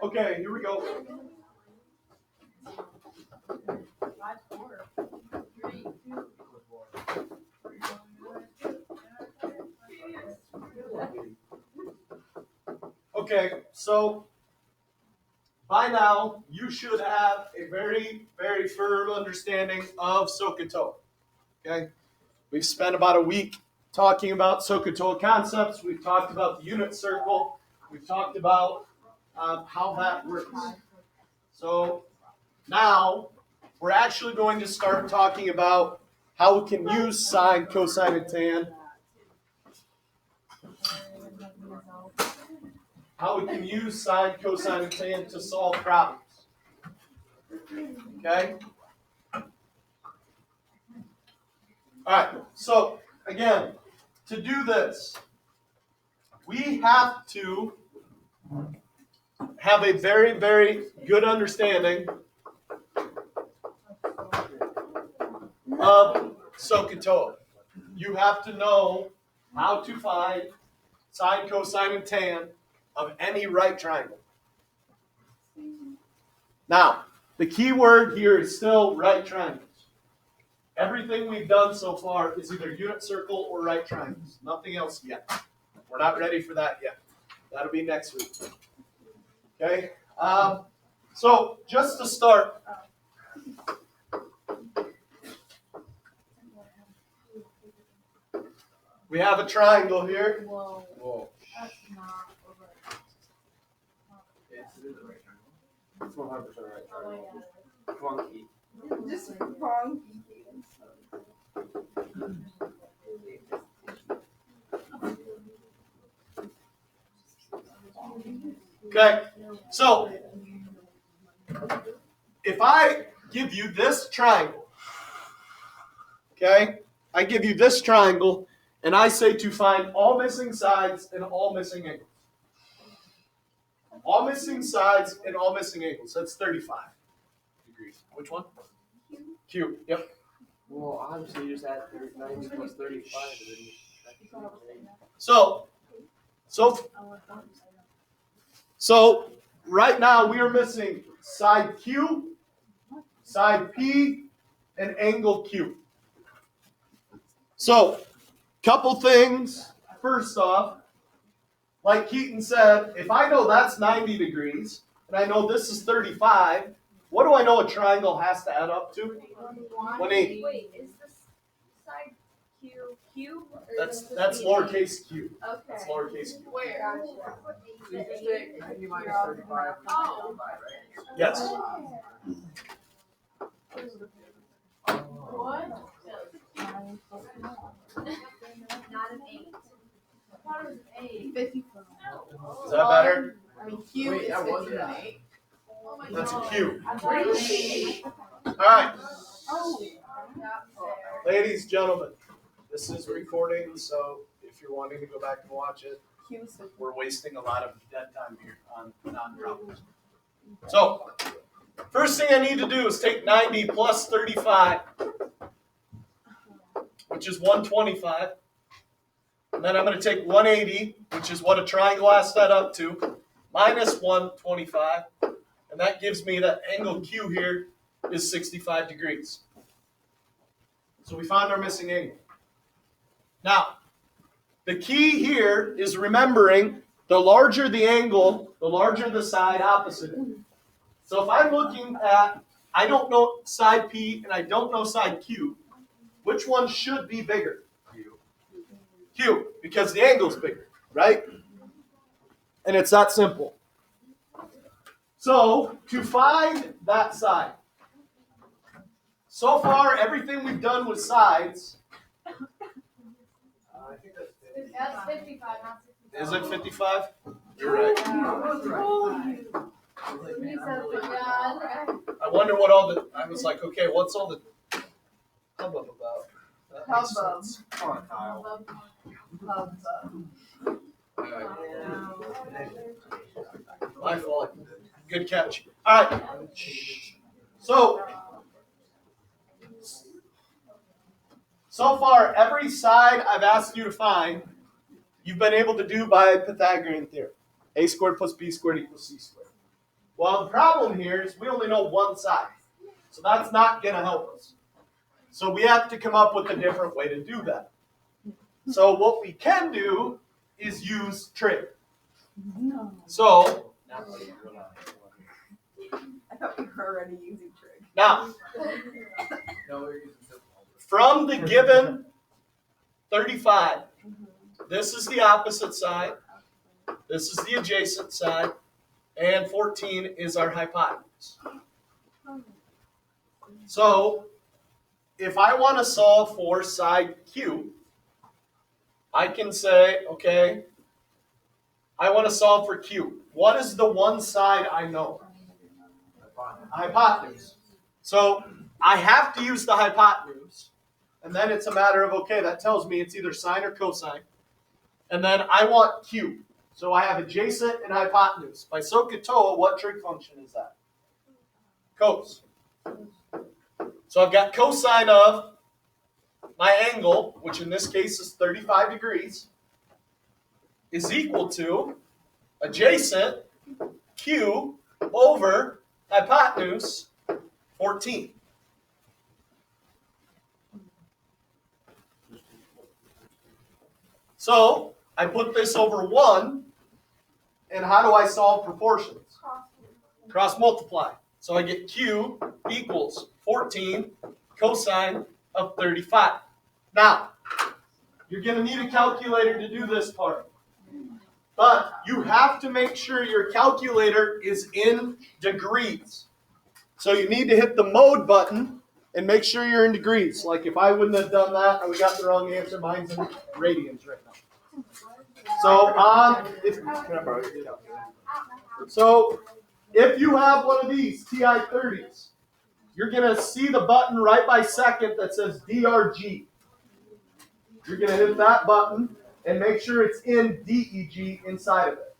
Okay, here we go. Okay, so by now you should have a very, very firm understanding of SOHCAHTOA. Okay, we've spent about a week talking about SOHCAHTOA concepts. We've talked about the unit circle. We've talked about how that works. So now we're actually going to start talking about how we can use sine, cosine, and tan. How we can use sine, cosine, and tan to solve problems. Okay? Alright, so again, to do this, we have to have a very, very good understanding of SOHCAHTOA. You have to know how to find sine, cosine, and tan of any right triangle. Now, the key word here is still right triangles. Everything we've done so far is either unit circle or right triangles. Nothing else yet. We're not ready for that yet. That'll be next week. Okay? So, just to start, we have a triangle here. Whoa. Whoa. That's not over. Yes, it is a right triangle. It's 100% right Oh, triangle. yeah. Funky. Just wrong. Okay? So, if I give you this triangle, okay? I give you this triangle, and I say to find all missing sides and all missing angles. All missing sides and all missing angles. That's 35 degrees. Which one? Q. Yep. Well, obviously you just add 90 plus 35 and then you So right now we are missing side Q, side P, and angle Q. So, couple things. First off, like Keaton said, if I know that's 90 degrees, and I know this is 35, what do I know a triangle has to add up to? 180. Wait, is this side Q cube? Or That's is this lowercase q. Okay. That's lowercase q. Where? So you just take 90 minus 35. Oh. Yes. What? Not an 8. I thought it was an 8. 55. Is that better? I mean, Q Wait, is that wasn't 59. an 8? Oh my That's a God. Q. I thought it was an 8. All right, Oh. ladies, gentlemen, this is recording, so if you're wanting to go back and watch it, Q is 59. we're wasting a lot of dead time here on non-problems. So, first thing I need to do is take 90 plus 35, which is 125. And then I'm going to take 180, which is what a triangle has to add up to, minus 125. And that gives me that angle Q here is 65 degrees. So we found our missing angle. Now, the key here is remembering the larger the angle, the larger the side opposite it. So if I'm looking at, I don't know side P and I don't know side Q, which one should be bigger? Q, because the angle's bigger, right? And it's that simple. So, to find that side, so far everything we've done with sides, I think that's That's 55, not 65. is it 55? You're right. He said, yeah. I wonder what all the, I was like, okay, what's all the hubbub about? That makes Hubbub. sense. Come on, Kyle. My fault. Good catch. All right. So far, every side I've asked you to find, you've been able to do by Pythagorean theorem. A squared plus B squared equals C squared. Well, the problem here is we only know one side. So that's not going to help us. So we have to come up with a different way to do that. So what we can do is use trig. No. So I thought we were already using trig. now, No, we're using simple. from the given 35, this is the opposite side, this is the adjacent side, and 14 is our hypotenuse. So if I want to solve for side Q, I can say, okay, I want to solve for Q. What is the one side I know? Hypotenuse. So I have to use the hypotenuse. And then it's a matter of, okay, that tells me it's either sine or cosine. And then I want Q. So I have adjacent and hypotenuse. By SOHCAHTOA, what trig function is that? Cos. So I've got cosine of my angle, which in this case is 35 degrees, is equal to adjacent Q over hypotenuse 14. So I put this over 1, and how do I solve proportions? Cross multiply. So I get Q equals 14 cosine of 35. Now, you're going to need a calculator to do this part. But you have to make sure your calculator is in degrees. So you need to hit the mode button and make sure you're in degrees. Like if I wouldn't have done that, I would have got the wrong answer. Mine's in radians right now. So if you have one of these TI-30s, you're going to see the button right by second that says DRG. You're going to hit that button and make sure it's in DEG inside of it.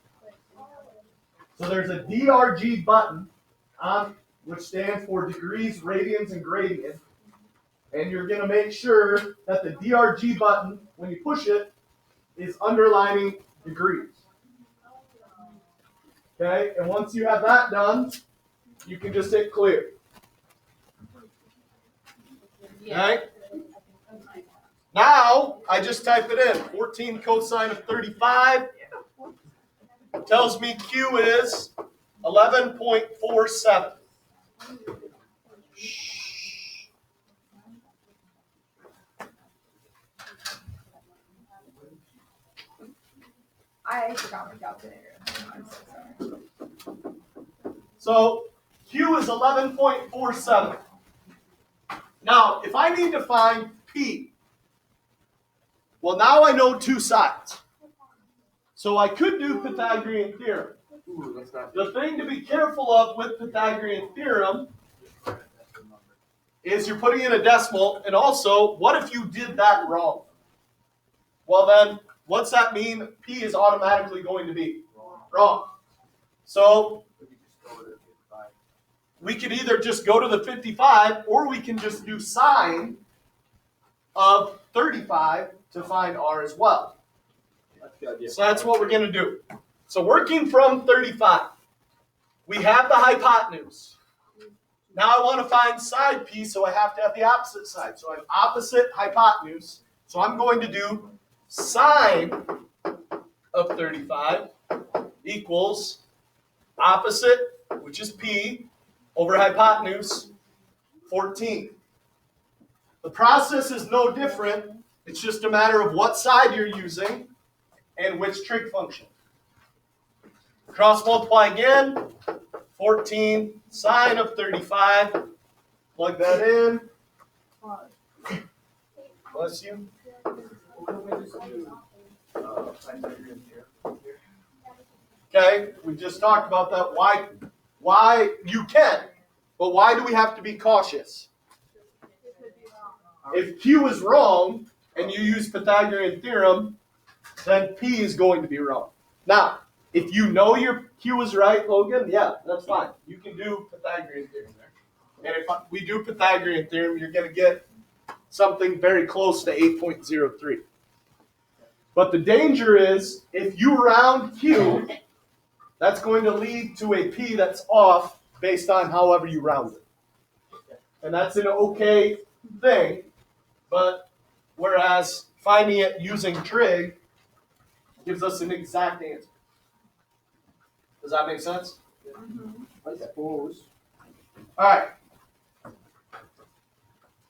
So there's a DRG button on which stands for degrees, radians, and gradient. And you're going to make sure that the DRG button, when you push it, is underlining degrees. Okay, and once you have that done, you can just hit clear. Okay? Now, I just type it in. 14 cosine of 35 tells me Q is 11.47. I forgot my calculator. I'm so sorry. So Q is 11.47. Now, if I need to find P, well, now I know two sides. So I could do Pythagorean theorem. Ooh, that's not. The thing to be careful of with Pythagorean theorem is you're putting in a decimal, and also, what if you did that wrong? Well then, what's that mean? P is automatically going to be wrong. So we could either just go to the 55, or we can just do sine of 35 to find R as well. So that's what we're going to do. So working from 35, we have the hypotenuse. Now I want to find side P, so I have to have the opposite side. So I have opposite hypotenuse. So I'm going to do sine of 35 equals opposite, which is P, over hypotenuse, 14. The process is no different. It's just a matter of what side you're using and which trig function. Cross multiply again. 14 sine of 35. Plug that in. Bless you. Okay, we just talked about that. Why you can, but why do we have to be cautious? If Q is wrong and you use Pythagorean theorem, then P is going to be wrong. Now, if you know your Q is right, Logan, yeah, that's fine. You can do Pythagorean theorem there. And if we do Pythagorean theorem, you're going to get something very close to 8.03. But the danger is, if you round Q that's going to lead to a P that's off based on however you round it. And that's an okay thing, but whereas finding it using trig gives us an exact answer. Does that make sense? I suppose. All right.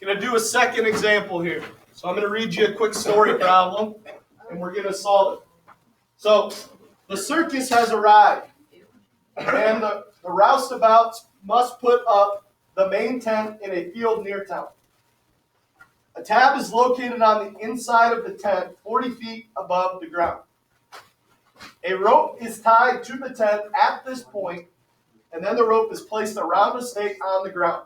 Going to do a second example here. So I'm going to read you a quick story problem, and we're going to solve it. So the circus has arrived, and the roustabouts must put up the main tent in a field near town. A tab is located on the inside of the tent, 40 feet above the ground. A rope is tied to the tent at this point, and then the rope is placed around a stake on the ground.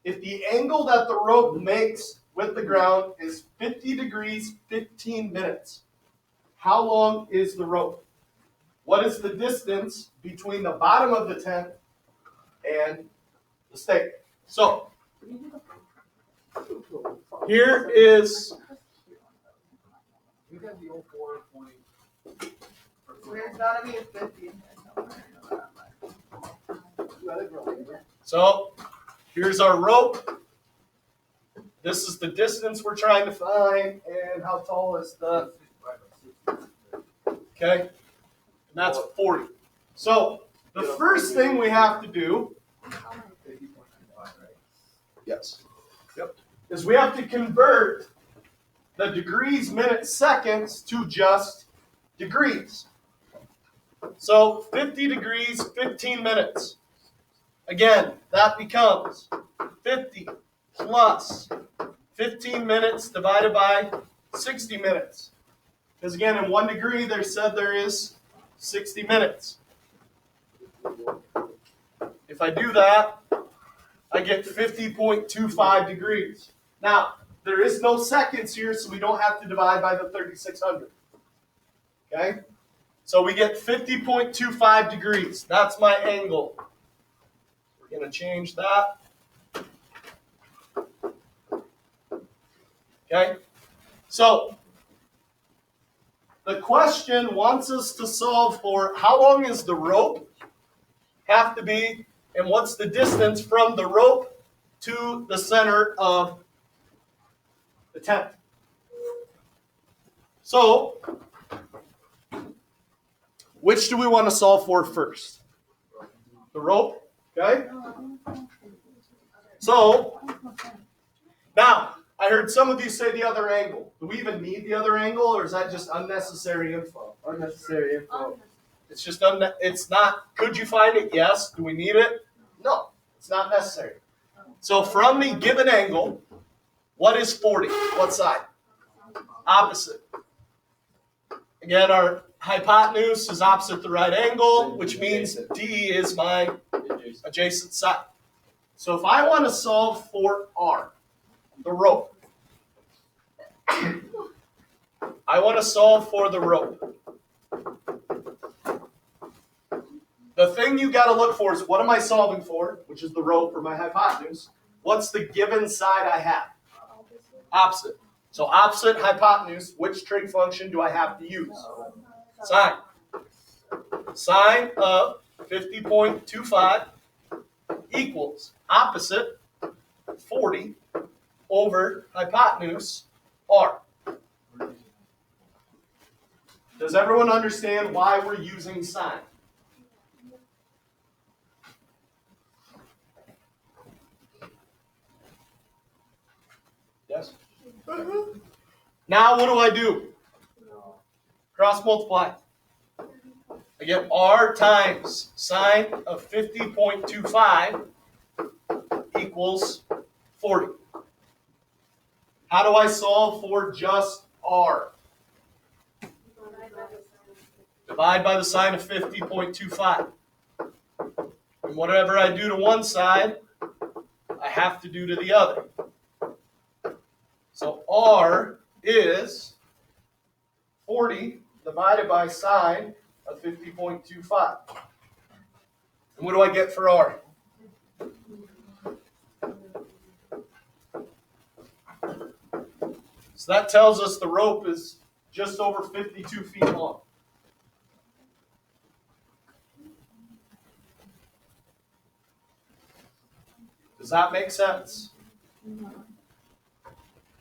If the angle that the rope makes with the ground is 50 degrees, 15 minutes, how long is the rope? What is the distance between the bottom of the tent and the stake? So, here is, You got the 04.20. There's gotta be a 50 in there somewhere. so here's our rope. This is the distance we're trying to find, and how tall is the, okay? And that's 40. So, the first thing we have to do, yes, yep, is we have to convert the degrees, minutes, seconds to just degrees. So 50 degrees, 15 minutes. Again, that becomes 50 plus 15 minutes divided by 60 minutes. Because again, in 1 degree, they said there is 60 minutes. If I do that, I get 50.25 degrees. Now, there is no seconds here, so we don't have to divide by the 3600. Okay? So we get 50.25 degrees. That's my angle. We're going to change that. Okay? So, the question wants us to solve for how long is the rope have to be, and what's the distance from the rope to the center of the tent. So, which do we want to solve for first? The rope, okay? So, now, I heard some of you say the other angle. Do we even need the other angle, or is that just unnecessary info? Unnecessary info. It's just it's not, could you find it? Yes. Do we need it? No, it's not necessary. So from the given angle, what is 40? What side? Opposite. Again, our hypotenuse is opposite the right angle, which means D is my adjacent side. So if I want to solve for R, the rope, I want to solve for the rope. The thing you got to look for is, what am I solving for, which is the rope or my hypotenuse. What's the given side I have? Opposite. So opposite hypotenuse, which trig function do I have to use? Sine. Sine of 50.25 equals opposite 40 over hypotenuse R. Does everyone understand why we're using sine? Yes? Now what do I do? Cross multiply. I get R times sine of 50.25 equals 40. How do I solve for just R? Divide by the sine of 50.25. And whatever I do to one side, I have to do to the other. So R is 40 divided by sine of 50.25. And what do I get for R? So that tells us the rope is just over 52 feet long. Does that make sense?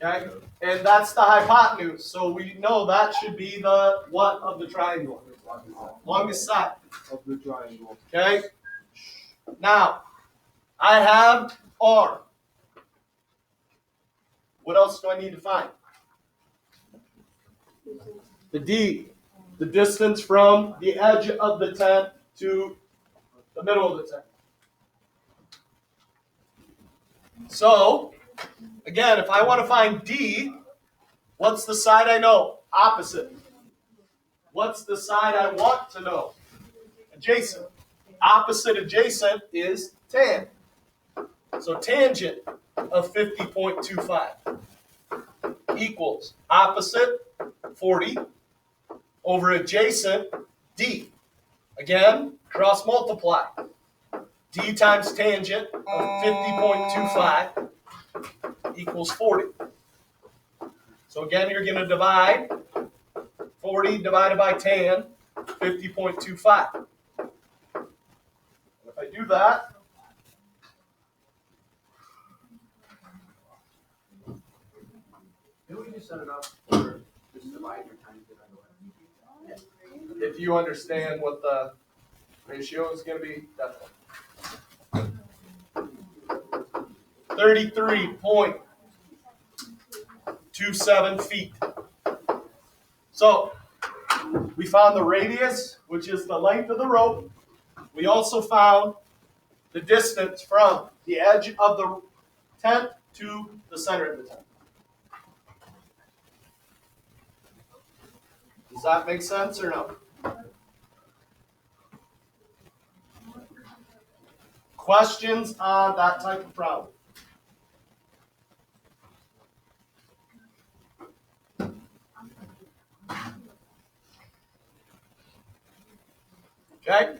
Okay, and that's the hypotenuse. So we know that should be the what of the triangle? Longest side. Of the triangle. Okay. Now, I have R. What else do I need to find? The D, the distance from the edge of the tent to the middle of the tent. So, again, if I want to find D, what's the side I know? Opposite. What's the side I want to know? Adjacent. Opposite adjacent is tan. So tangent of 50.25 equals opposite 40 over adjacent D. Again, cross multiply. D times tangent of 50.25 equals 40. So again, you're going to divide 40 divided by tan, 50.25. If I do that, Didn't we just set it up for just divide your times divide by? if you understand what the ratio is going to be, definitely. 33.27 feet. So, we found the radius, which is the length of the rope. We also found the distance from the edge of the tent to the center of the tent. Does that make sense or no? Questions on that type of problem? Okay?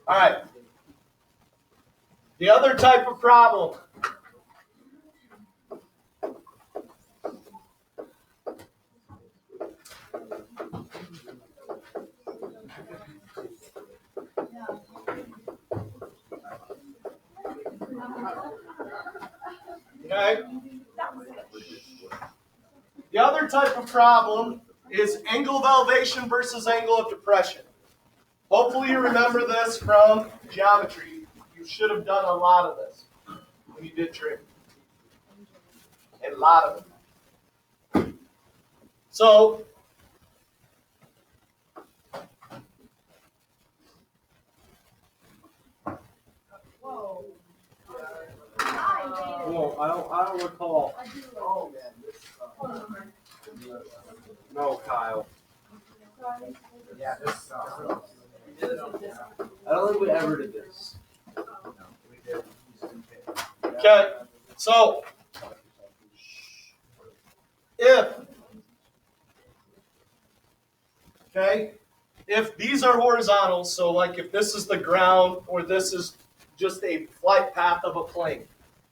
All right. The other type of problem. Okay? The other type of problem is angle of elevation versus angle of depression. Hopefully you remember this from geometry. You should have done a lot of this when you did trig. A lot of it. So, Whoa. Whoa, I don't recall. Oh, No, Kyle. Yeah, this. I don't think we ever did this. okay, so if these are horizontal, so like if this is the ground or this is just a flight path of a plane,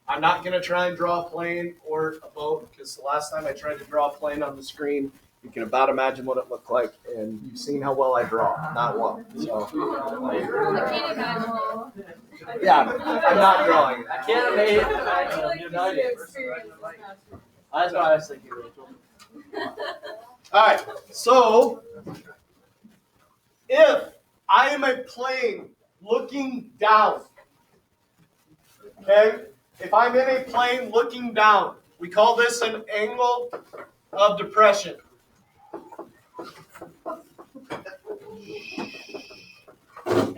I'm not going to try and draw a plane or a boat because the last time I tried to draw a plane on the screen, you can about imagine what it looked like, and you've seen how well I draw, not well. So, I can't imagine. yeah, I'm not drawing it. I can't imagine. I feel like You're you not should it. experience this master. That's what I was thinking, Rachel. All right, so if I am a plane looking down, okay? If I'm in a plane looking down, we call this an angle of depression.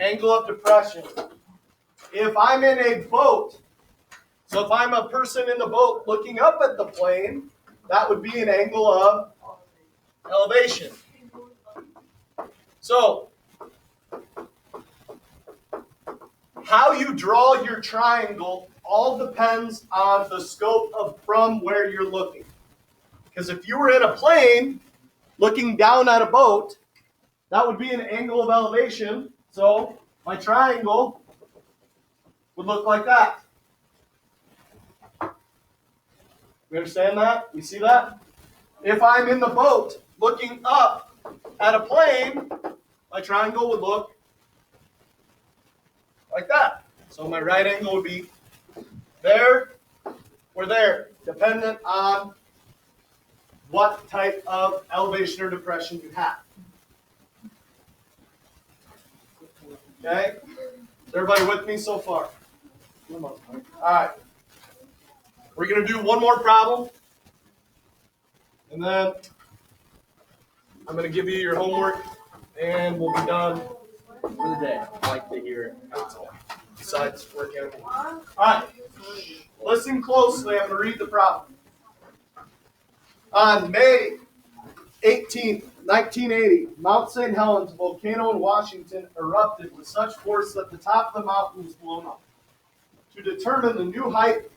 Angle of depression. If I'm in a boat, so if I'm a person in the boat looking up at the plane, that would be an angle of elevation. So, how you draw your triangle all depends on the scope of from where you're looking. Because if you were in a plane looking down at a boat, that would be an angle of elevation. So my triangle would look like that. We understand that? We see that? if I'm in the boat looking up at a plane, my triangle would look like that. So my right angle would be there or there, dependent on what type of elevation or depression you have. Okay? Is everybody with me so far? All right. We're going to do one more problem. And then I'm going to give you your homework and we'll be done for the day. I like to hear it. That's all. Besides working. All right. Listen closely. I'm going to read the problem. On May 18th, 1980, Mount St. Helens volcano in Washington erupted with such force that the top of the mountain was blown up. To determine the new height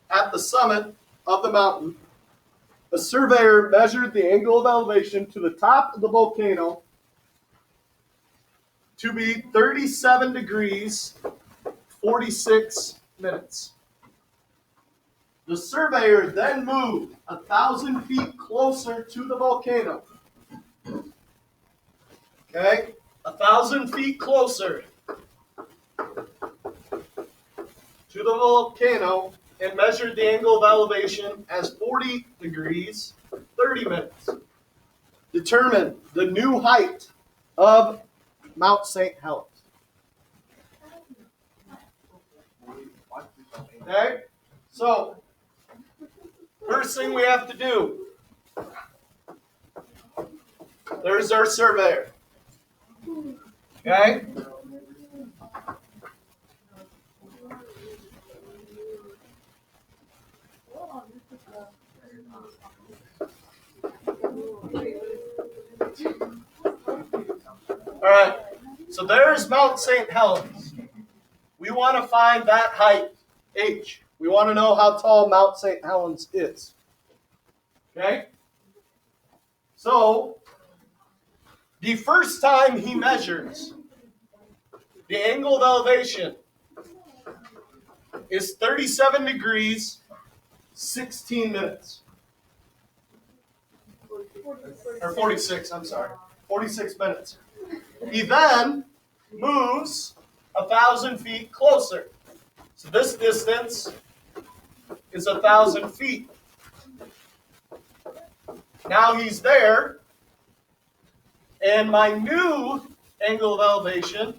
at the summit of the mountain, a surveyor measured the angle of elevation to the top of the volcano to be 37 degrees 46 minutes. The surveyor then moved 1,000 feet closer to the volcano. Okay? 1,000 feet closer to the volcano and measured the angle of elevation as 40 degrees 30 minutes. Determine the new height of Mount St. Helens. Okay? So, first thing we have to do, there's our surveyor. Okay? All right, so there's Mount St. Helens. We want to find that height, h. We want to know how tall Mount St. Helens is. Okay? So, the first time he measures, the angle of elevation is 37 degrees, 16 minutes. Or 46, I'm sorry. 46 minutes. He then moves 1,000 feet closer. So this distance is 1,000 feet. Now he's there, and my new angle of elevation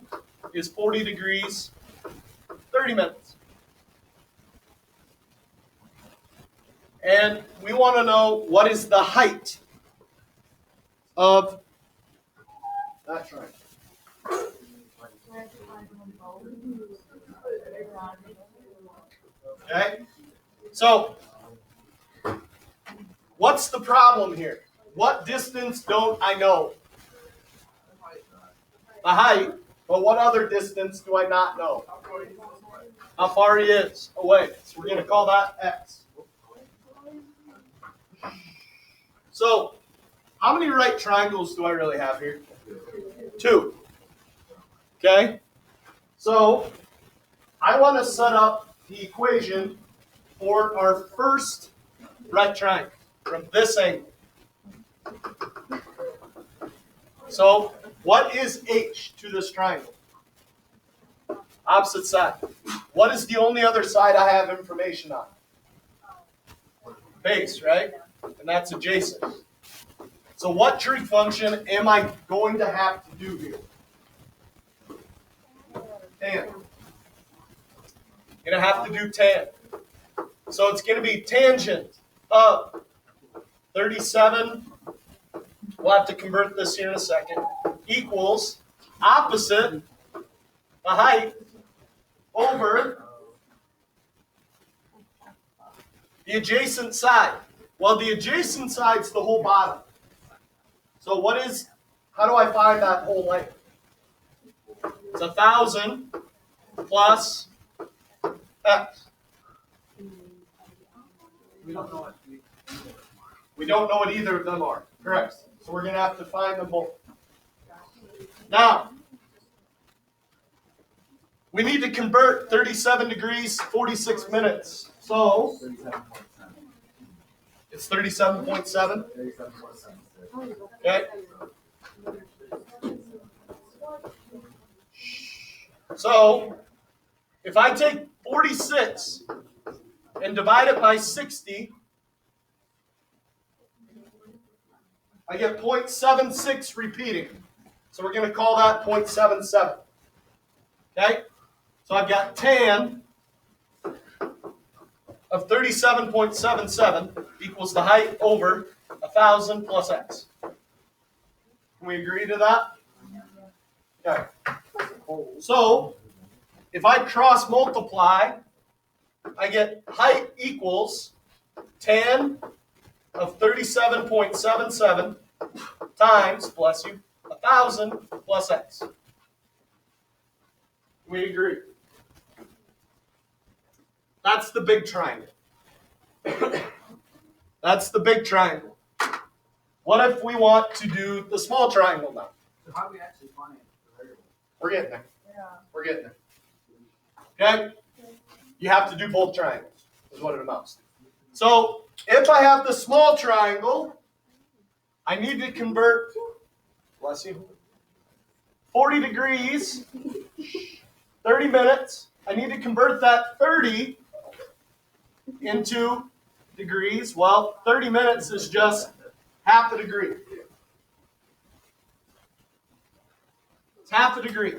is 40 degrees, 30 minutes. And we want to know what is the height of that triangle. Okay? So, what's the problem here? What distance don't I know? The height, but what other distance do I not know? How far he is away. So we're going to call that x. So, how many right triangles do I really have here? 2. Okay? So, I want to set up the equation for our first right triangle from this angle. So, what is h to this triangle? Opposite side. What is the only other side I have information on? Base, right? And that's adjacent. So what trig function am I going to have to do here? Tan. Going to have to do tan. So it's going to be tangent of 37. We'll have to convert this here in a second. Equals opposite the height over the adjacent side. Well, the adjacent side's the whole bottom. So how do I find that whole length? It's 1,000 plus x. We don't know what either of them are. Correct. So we're going to have to find them both. Now, we need to convert 37 degrees, 46 minutes. So, It's 37.7. 37.76. Okay. So if I take 46 and divide it by 60, I get 0.76 repeating. So we're going to call that 0.77. Okay? So I've got tan of 37.77 equals the height over 1,000 plus x. Can we agree to that? Okay. So if I cross multiply, I get height equals tan of 37.77 times, bless you, 1,000 plus x. We agree. That's the big triangle. That's the big triangle. What if we want to do the small triangle now? So how do we actually find the variable? We're getting there. Yeah. We're getting there. Okay? You have to do both triangles, is what it amounts to. So if I have the small triangle, I need to convert, bless you, 40 degrees, 30 minutes. I need to convert that 30 into degrees. Well, 30 minutes is just half a degree. It's half a degree.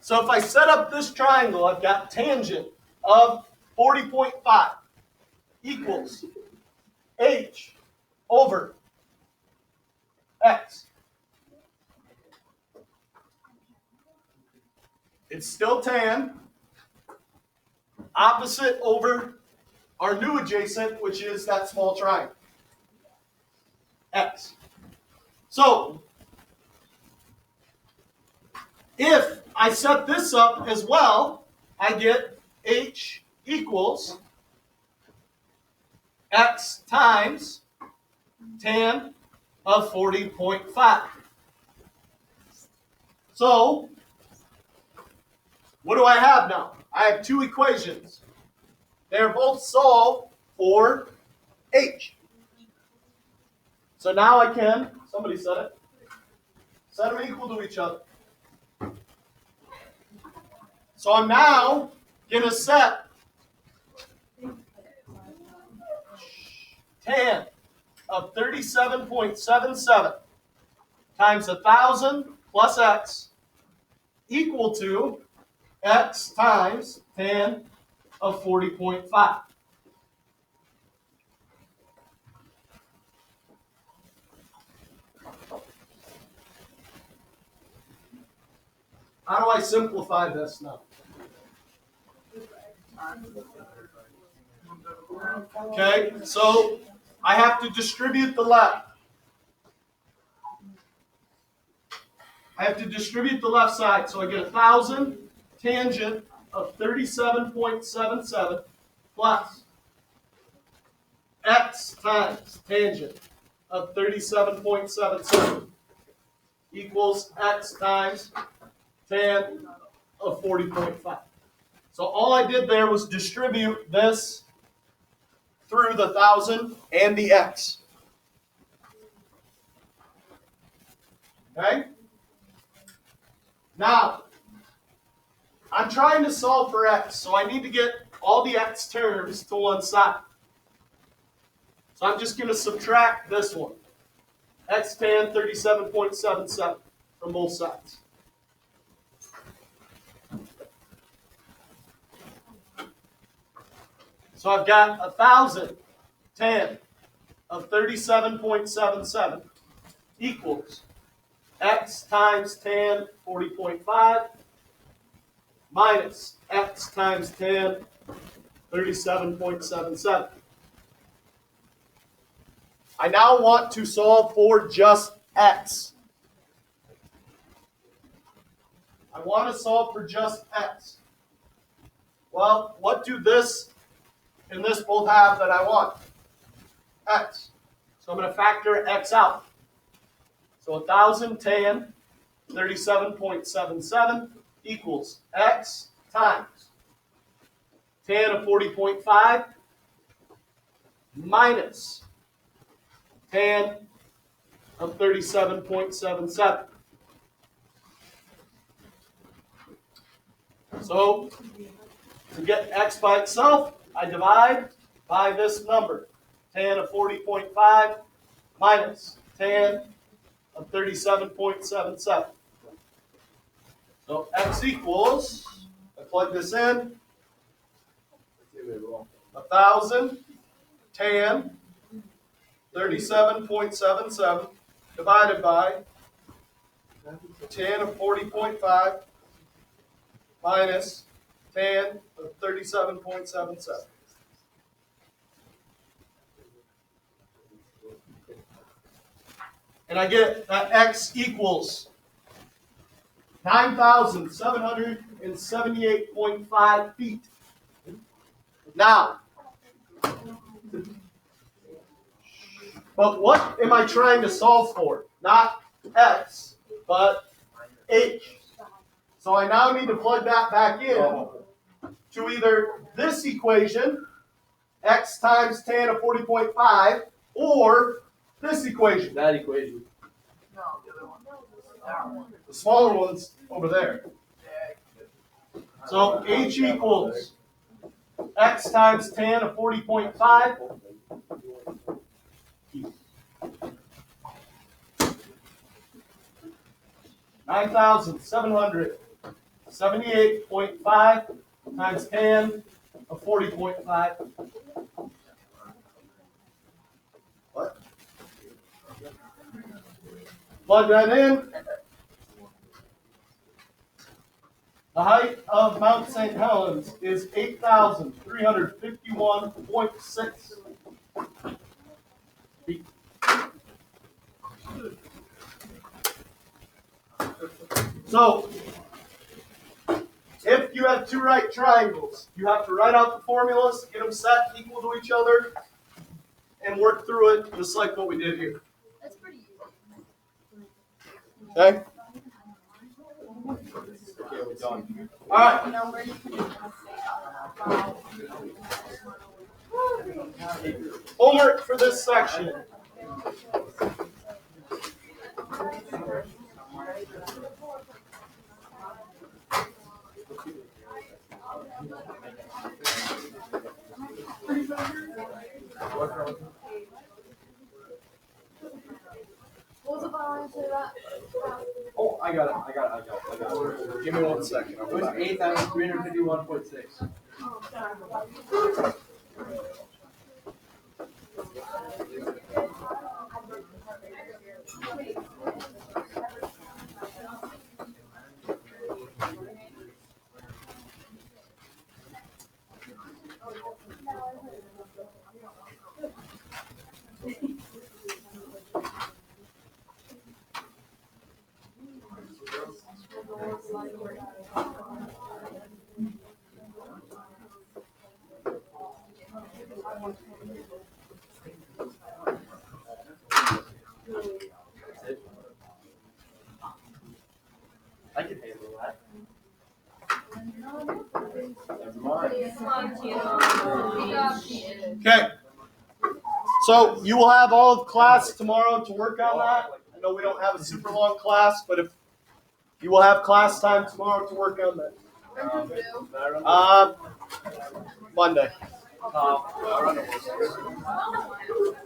So if I set up this triangle, I've got tangent of 40.5 equals h over x. It's still tan. Opposite over our new adjacent, which is that small triangle. X. So, if I set this up as well, I get h equals x times tan of 40.5. So, what do I have now? I have two equations. They're both solved for h. So now I can, somebody said it, set them equal to each other. So I'm now going to set tan of 37.77 times 1,000 plus x equal to x times tan of 40.5. How do I simplify this now? Okay, so I have to distribute the left. I have to distribute the left side, so I get 1,000 tangent of 37.77 plus x times tangent of 37.77 equals x times tan of 40.5. So all I did there was distribute this through the 1,000 and the x. Okay? Now, I'm trying to solve for x, so I need to get all the x terms to one side. So I'm just going to subtract this one. X tan 37.77 from both sides. So I've got 1,000 tan of 37.77 equals x times tan 40.5 minus x times tan 37.77. I now want to solve for just x. I want to solve for just x. Well, what do this and this both have that I want? X. So I'm going to factor x out. So 1,000 tan 37.77 equals x times tan of 40.5 minus tan of 37.77. So to get x by itself, I divide by this number, tan of 40.5 minus tan of 37.77. So x equals, I plug this in, 1,000 tan 37.77 divided by tan of 40.5 minus tan of 37.77. And I get that x equals 9,778.5 feet. Now, but what am I trying to solve for? Not x, but h. So I now need to plug that back in to either this equation, x times tan of 40.5, or this equation. That equation. The smaller one's over there. So h equals x times tan of 40.5 9,778.5 times tan of 40.5. What? Plug that in. The height of Mount St. Helens is 8,351.6 feet. So, if you have two right triangles, you have to write out the formulas, get them set equal to each other, and work through it just like what we did here. That's pretty easy. Okay? Okay, we're done. All right. Homework for this section. What was the following to that? Oh, I got it. Give me 1 second. It was 8,351.6. Oh, sorry. I can handle that. Never mind. Okay. So you will have all of class tomorrow to work on that. I know we don't have a super long class, but if you will have class time tomorrow to work on that. Monday.